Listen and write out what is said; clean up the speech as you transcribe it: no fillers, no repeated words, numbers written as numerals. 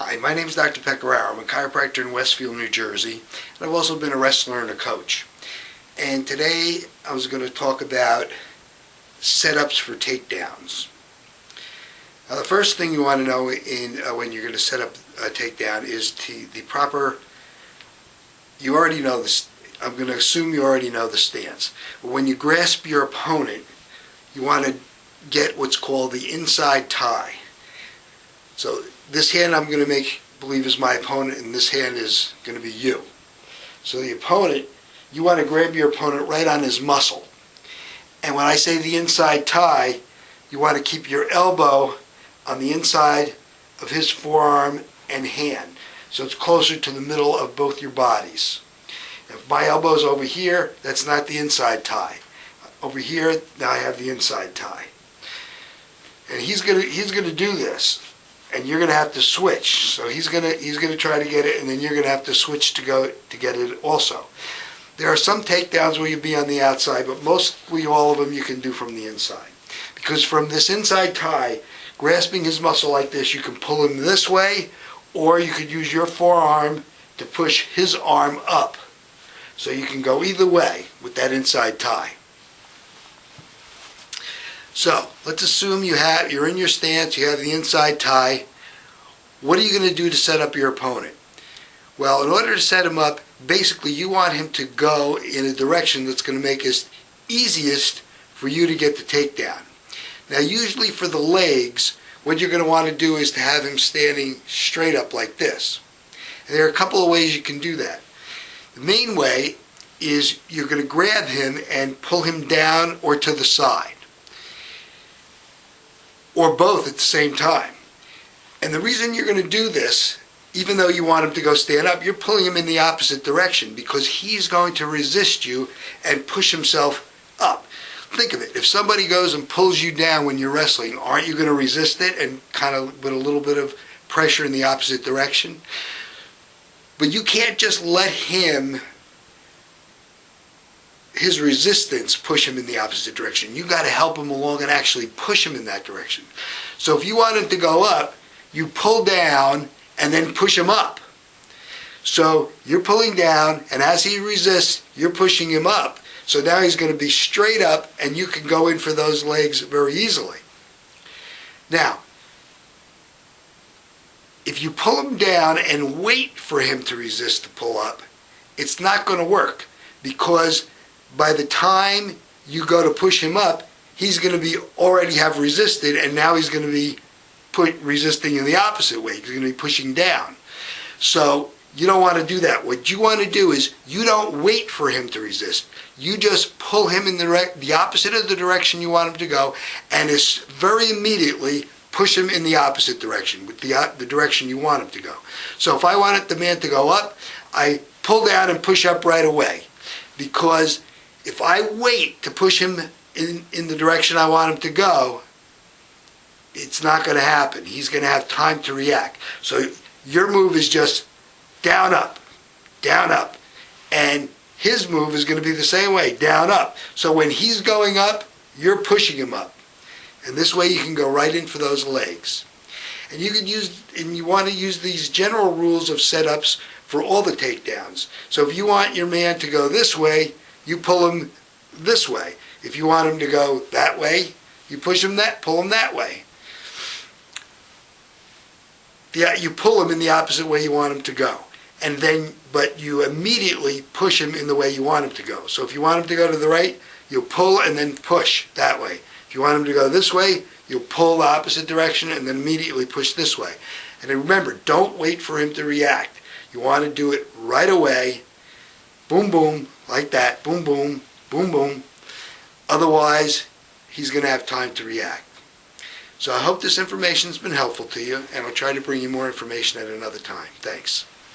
Hi, my name is Dr. Pecoraro. I'm a chiropractor in Westfield, New Jersey, and I've also been a wrestler and a coach. And today I was going to talk about setups for takedowns. Now, the first thing you want to know when you're going to set up a takedown is the proper. You already know this. I'm going to assume you already know the stance. But when you grasp your opponent, you want to get what's called the inside tie. So this hand I'm going to believe is my opponent, and this hand is going to be you. So the opponent, you want to grab your opponent right on his muscle. And when I say the inside tie, you want to keep your elbow on the inside of his forearm and hand. So it's closer to the middle of both your bodies. If my elbow's over here, that's not the inside tie. Over here, now I have the inside tie. And he's gonna do this. And you're going to have to switch. So he's going to try to get it, and then you're going to have to switch to get it also. There are some takedowns where you'll be on the outside, but mostly all of them you can do from the inside. Because from this inside tie, grasping his muscle like this, you can pull him this way, or you could use your forearm to push his arm up. So you can go either way with that inside tie. So let's assume you're in your stance, you have the inside tie. What are you going to do to set up your opponent? Well, in order to set him up, basically you want him to go in a direction that's going to make it easiest for you to get the takedown. Now usually for the legs, what you're going to want to do is to have him standing straight up like this. And there are a couple of ways you can do that. The main way is you're going to grab him and pull him down or to the side, or both at the same time. And the reason you're going to do this, even though you want him to go stand up, you're pulling him in the opposite direction because he's going to resist you and push himself up. Think of it. If somebody goes and pulls you down when you're wrestling, aren't you going to resist it and kind of with a little bit of pressure in the opposite direction? But you can't just let his resistance push him in the opposite direction. You got to help him along and actually push him in that direction. So if you want him to go up, you pull down and then push him up. So you're pulling down, and as he resists, you're pushing him up. So now he's going to be straight up, and you can go in for those legs very easily. Now, if you pull him down and wait for him to resist the pull up, it's not going to work, because by the time you go to push him up, he's going to be already have resisted, and now he's going to be resisting in the opposite way. He's going to be pushing down. So you don't want to do that. What you want to do is you don't wait for him to resist. You just pull him in the opposite of the direction you want him to go, and very immediately push him in the opposite direction, with the direction you want him to go. So if I wanted the man to go up, I pull down and push up right away, because if I wait to push him in the direction I want him to go, it's not going to happen. He's going to have time to react. So your move is just down, up, and his move is going to be the same way, down, up. So when he's going up, you're pushing him up. And this way you can go right in for those legs. And you want to use these general rules of setups for all the takedowns. So if you want your man to go this way, you pull him this way. If you want him to go that way, you pull him that way. Yeah, you pull him in the opposite way you want him to go. But you immediately push him in the way you want him to go. So if you want him to go to the right, you'll pull and then push that way. If you want him to go this way, you'll pull the opposite direction and then immediately push this way. And remember, don't wait for him to react. You want to do it right away. Boom, boom, like that. Boom, boom, boom, boom. Otherwise, he's going to have time to react. So I hope this information has been helpful to you, and I'll try to bring you more information at another time. Thanks.